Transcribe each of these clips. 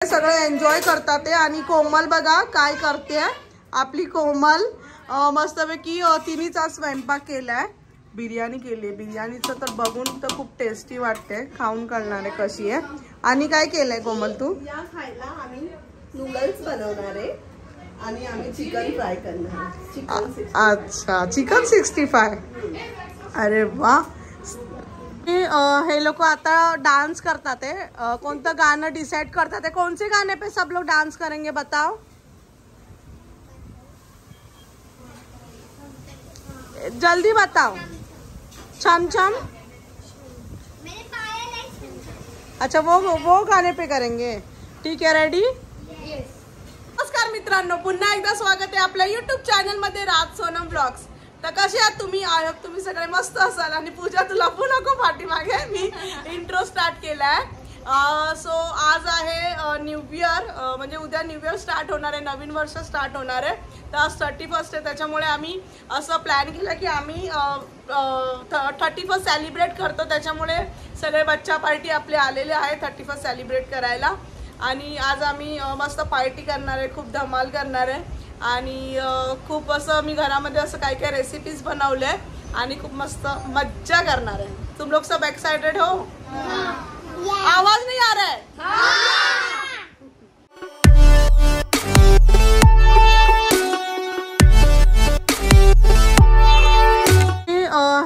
सगळे एन्जॉय करतात ते। आणि कोमल बघा काय करते, आपली कोमल मस्तपैकी तिनेच आज स्वयंपाक केलाय, बिर्याणी केली। बिर्याणीचं तर बघून तर खूप टेस्टी वाटते, खाऊन कळणार आहे कशी आहे। आणि काय केलंय कोमल तू? या खायला आम्ही नूडल्स बनवणार आहे आणि आम्ही चिकन फ्राय करणार आहे। चिकन अच्छा, चिकन 65। अरे वा। हे लोग आता डांस करतात है, कोणतं गाणं डिसाइड करतात है? कौन से गाने पे सब लोग डांस करेंगे बताओ? जल्दी बताओ। छम छम। अच्छा, वो गाने पे करेंगे, ठीक है। रेडी? नमस्कार मित्रांनो, पुन्हा एकदा स्वागत आहे आपल्या YouTube चॅनल मध्ये राज सोनम ब्लॉग्स। तर कसे आहात तुम्ही? आयोग तुम्ही सगळे मस्त असाल। आणि पूजा तुला पण नको पाठीमागे, मी इंट्रो स्टार्ट केलाय। सो आज आहे न्यू इयर, म्हणजे उद्या न्यू इयर स्टार्ट होणार आहे, नवीन वर्ष स्टार्ट होणार आहे। तर आज 31 आहे, त्याच्यामुळे आम्ही असं प्लॅन केलं की आम्ही 31 सेलिब्रेट करतो। त्याच्यामुळे सगळे बच्चा पार्टी आपले आलेले आहे 31 सेलिब्रेट करायला। आणि आज आम्ही मस्त पार्टी करणार आहे, खूप धमाल करणार आहे। आणि खूप असं मी घरामध्ये असं काय काय रेसिपीज बनवले आणि खूप मस्त मज्जा करणार आहे। तुम लोग सब एक्साइटेड हो? आवाज नहीं आ रहा है?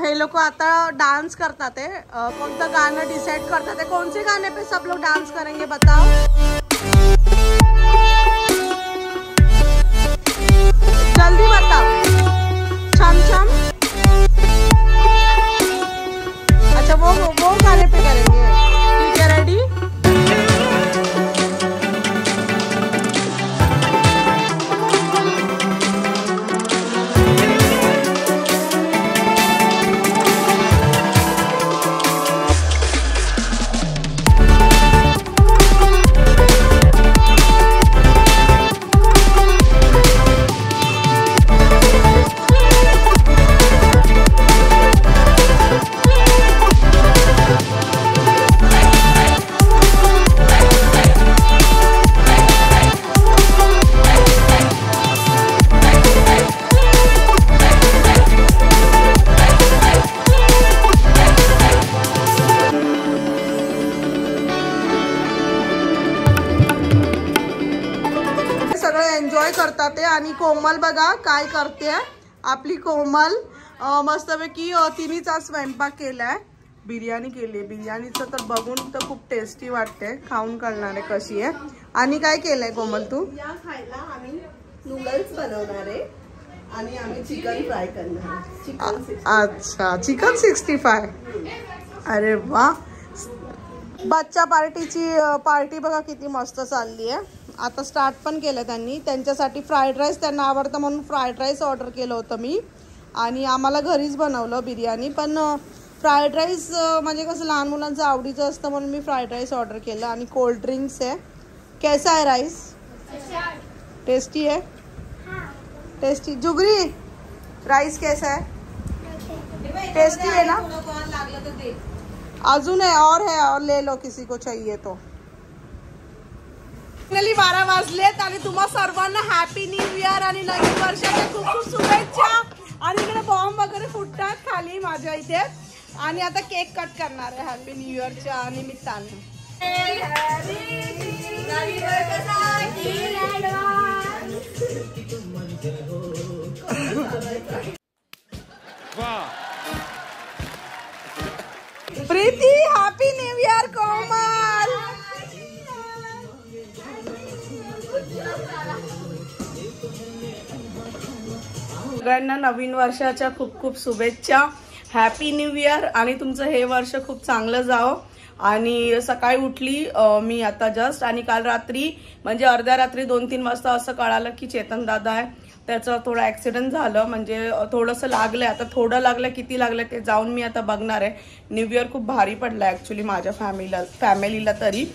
हे लोग आता डांस करतात है, कोणतं गाणं डिसाइड करतात है? कौन से गाने पे सब लोग डांस करेंगे बताओ? जल्दी बताओ। छम छम। अच्छा, वो गाने पे करेंगे, ठीक है। रेडी? एन्जॉय करतात ते। आणि कोमल बघा काय करते, आपली कोमल मस्तपैकी तिनेच आज स्वयंपाक केलाय, बिर्याणी केली। बिर्याणीचं तर बघून तर खूप टेस्टी वाटते, खाऊन कळणार आहे कशी आहे। आणि काय केलंय कोमल तू? या खायला आम्ही नूडल्स बनवणार आहे आणि आम्ही चिकन फ्राय करणार आहे। चिकन अच्छा, चिकन 65। अरे वा। बच्चा पार्टी बघा किती मस्त चालली आहे। आता स्टार्ट पण केलं त्यांनी, त्यांच्यासाठी फ्राईड राईस त्यांना आवडतं म्हणून फ्राईड राईस ऑर्डर केलं होतं मी। आणि आम्हाला घरीच बनवलं बिर्याणी, पण फ्राईड राईस म्हणजे कसं लहान मुलांचं आवडीचं असतं म्हणून मी फ्राईड राईस ऑर्डर केलं। आणि कोल्ड ड्रिंक्स आहे। कैसा है राईस? टेस्टी है? टेस्टी। जुगरी, राईस कैसा है? टेस्टी है ना? अजून है और ले लो किसी को चाहिए तो। 12 वाजलेत आणि तुम्हा सर्वांना हॅपी न्यू इयर आणि नवीन वर्षाच्या खूप खूप शुभेच्छा। आणि इकडे बॉम्ब वगैरे फुटतात खाली माझ्या इथे। आणि आता केक कट करणार आहे हॅपी न्यू इयरच्या निमित्ताने। प्रीती, हॅपी न्यू इयर कोमल। सगळ्यांना नवीन वर्षाच्या खूप खूप शुभेच्छा, हॅपी न्यू इयर। आणि तुमचं हे वर्ष खूप चांगलं जावं। आणि सकाळी उठली मी आता जस्ट, आणि काल रात्री म्हणजे अर्ध्या रात्री 2-3 वाजता असं कळालं की चेतन दादा आहे, त्याचं थोडं ॲक्सिडेंट झालं, म्हणजे थोडंसं लागलंय। आता थोडं लागलं, किती लागलं ते जाऊन मी आता बघणार आहे। न्यू इयर खूप भारी पडला ॲक्च्युली माझ्या फॅमिलीला तरी।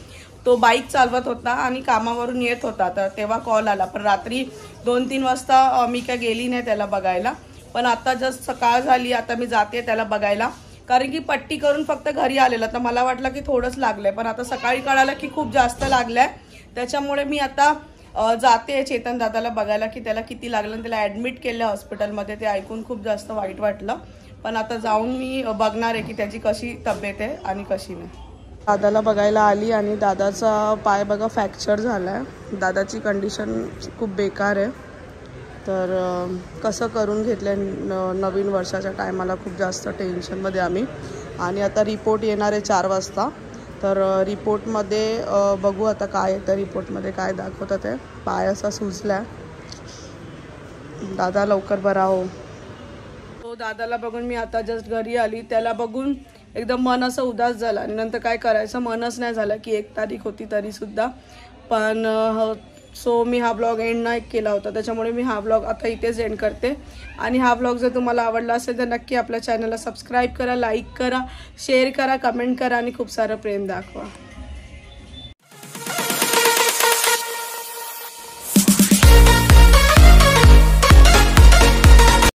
तो बाईक चालवत होता आणि कामावरून येत होता, तर तेव्हा कॉल आला। पण रात्री 2-3 वाजता मी काय गेली नाही त्याला बघायला। पण आता जस्ट सकाळ झाली, आता मी जाते त्याला बघायला। कारण की पट्टी करून फक्त घरी आलेला, तर मला वाटलं की थोडंच लागलंय, पण आता सकाळी कळालं की खूप जास्त लागलंय। त्याच्यामुळे मी आता जाते चेतन दादाला बघायला की त्याला किती लागलं आणि त्याला ॲडमिट केलं हॉस्पिटलमध्ये. ते ऐकून खूप जास्त वाईट वाटलं, पण आता जाऊन मी बघणार आहे की त्याची कशी तब्येत आहे आणि कशी नाही. दादाला बघायला आली आणि दादाचा पाय बघा फ्रॅक्चर झाला आहे. दादाची कंडिशन खूप बेकार आहे. तर कसं करून घेतलं नवीन वर्षाच्या टायमाला खूप जास्त टेन्शनमध्ये आम्ही. आणि आता रिपोर्ट येणार आहे 4 वाजता. तर रिपोर्टमध्ये बघू आता काय येतं, रिपोर्टमध्ये काय दाखवतात आहे. पाय असा सुजला. दादा लवकर बरा हो. तो दादाला बघून मी आता जस्ट घरी आली. त्याला बघून एकदम मन असं उदास झालं आणि नंतर काय करायचं मनच नाही झालं की 1 तारीख होती तरीसुद्धा. पण सो मी हा ब्लॉग एंड नाही केला होता, त्याच्यामुळे मी हा ब्लॉग आता इथेच एंड करते. आणि हा ब्लॉग जर तुम्हाला आवडला असेल तर नक्की आपल्या चॅनलला सबस्क्राईब करा, लाईक करा, शेअर करा, कमेंट करा आणि खूप सारं प्रेम दाखवा.